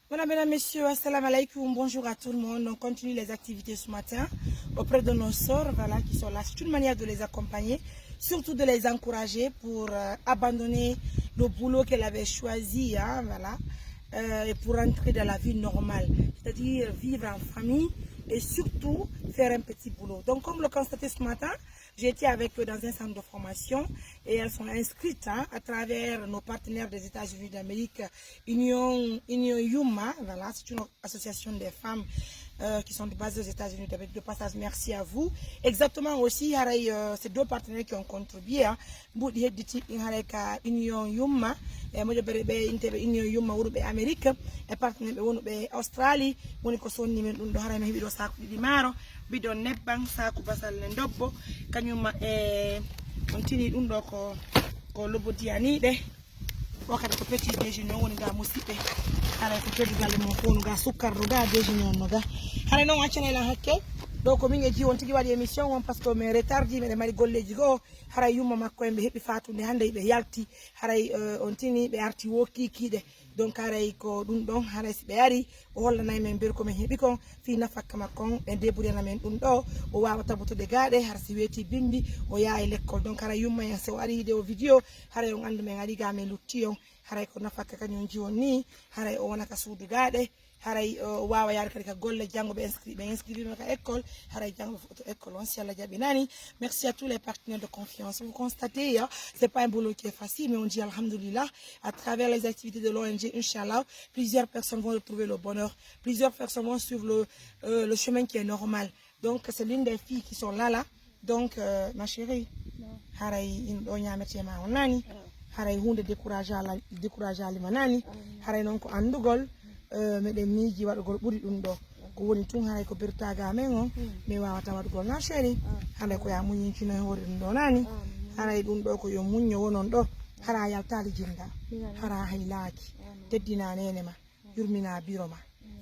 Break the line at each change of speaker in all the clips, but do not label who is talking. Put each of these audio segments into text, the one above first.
Voilà, mesdames, messieurs, assalamu alaikum, bonjour à tout le monde. On continue les activités ce matin auprès de nos sœurs, voilà, qui sont là. C'est une manière de les accompagner, surtout de les encourager pour abandonner le boulot qu'elles avaient choisi, hein, voilà, et pour entrer dans la vie normale, c'est-à-dire vivre en famille et surtout faire un petit boulot. Donc, comme le constaté ce matin, j'ai été avec eux dans un centre de formation et elles sont inscrites hein, à travers nos partenaires des États-Unis d'Amérique, Union Yuma, voilà, c'est une association des femmes qui sont basées aux États-Unis d'Amérique. De passage, merci à vous. Exactement aussi, ces deux partenaires qui ont contribué. Hein, Union Yuma, et moi je Union Yuma Amérique, et partenaire Australie, on est consommé de haray mais vidéo ça di maro bidon nebbang saku basal le ndobbo kanyuma on tini dum do ko lobodiani de wakati ko petit déjeuner woni ga musibe ala ko teddi galle mo ko ga sukkarro ga déjeuner no ga hare non accane la hakke do ko min e ji won tigi wadi émission on parce que me retardi me mari golleji go haray yumma makko en be hebi fatunde hande be yalti haray on tini be arti woki kide donc haray ko dum don haray be ari o hollanay men ber ko men hebi kon fi nafakka makkon e deburena men dum do o wawa tabutude gaade har si weti bimbi o yaay l'école donc haray yumma en so ari de o video haray on andu men ari ga men lutti on haray ko nafakka kanyon ji woni haray o wona ka suudu gaade haray wawa yar kadi ka golle jango be inscrit ka école haray jango photo école on si Allah jabi nani. Merci à tous les partenaires de confiance. Vous constatez c'est pas un boulot qui est facile mais on dit alhamdoulilah à travers les activités de l'ONG Inch'Allah plusieurs personnes vont retrouver le bonheur, plusieurs personnes vont suivre le chemin qui est normal. Donc c'est l'une des filles qui sont là donc ma chérie haray on nyamete ma onani haray hunde décourager ali manani haray non ko andugol meɗen miiji waɗugol ɓuri ɗum ɗo ko woni tun haray ko birtaga men on mi wawata waɗugol na chéri haray ko ya muñincino e hoore ɗum ɗo nani haray ɗum ɗo ko yo muñño wonon ɗo hara yaltali jinda hara haylaaki teddina nene ma yurmina biro ma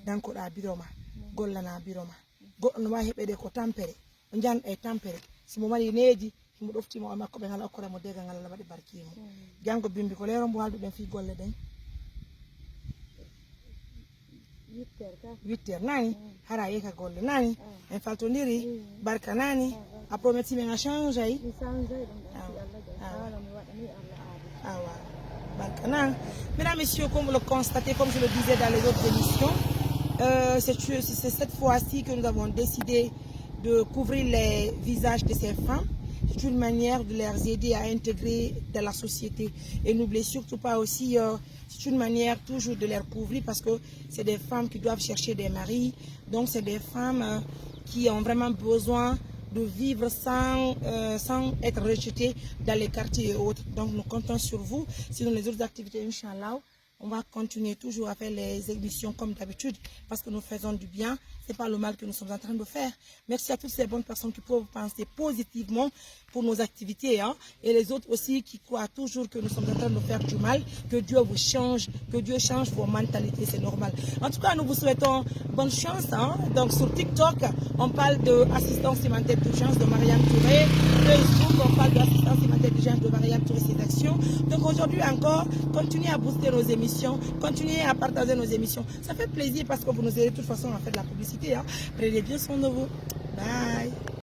dankoɗa biro ma gollana biro ma goɗɗo no wawi heɓede ko tampere o janɗa e tampere simo mari needi himo ɗoftima o makko ɓe ngal okkore mo degal ngal Allah waɗi barkimo jango bimbi ko lero mbo halduɗen fi golle ɗen 8 heures nani hara yeka golle nani en faltodiri barka nani a prometi men a change ay barka nan. Mesdames, messieurs, comme vous le constatez, comme je le disais dans les autres émissions, c'est cette fois-ci que nous avons décidé de couvrir les visages de ces femmes. C'est une manière de les aider à intégrer dans la société. Et n'oubliez surtout pas aussi, c'est une manière toujours de les couvrir parce que c'est des femmes qui doivent chercher des maris. Donc c'est des femmes qui ont vraiment besoin de vivre sans être rejetées dans les quartiers et autres. Donc nous comptons sur vous. Sinon les autres activités, Inch'Allah, on va continuer toujours à faire les émissions comme d'habitude parce que nous faisons du bien. Ce n'est pas le mal que nous sommes en train de faire. Merci à toutes ces bonnes personnes qui peuvent penser positivement pour nos activités. Hein, et les autres aussi qui croient toujours que nous sommes en train de faire du mal. Que Dieu vous change, que Dieu change vos mentalités, c'est normal. En tout cas, nous vous souhaitons bonne chance. Hein. Donc sur TikTok, on parle d'assistance humanitaire d'urgence de Mariam Touré. Facebook, on parle d'assistance humanitaire d'urgence de Mariam Touré, ses actions. Donc aujourd'hui encore, continuez à booster nos émissions, continuez à partager nos émissions. Ça fait plaisir parce que vous nous aidez de toute façon à faire de la publicité. Hein. Prenez bien soin de vous. Bye.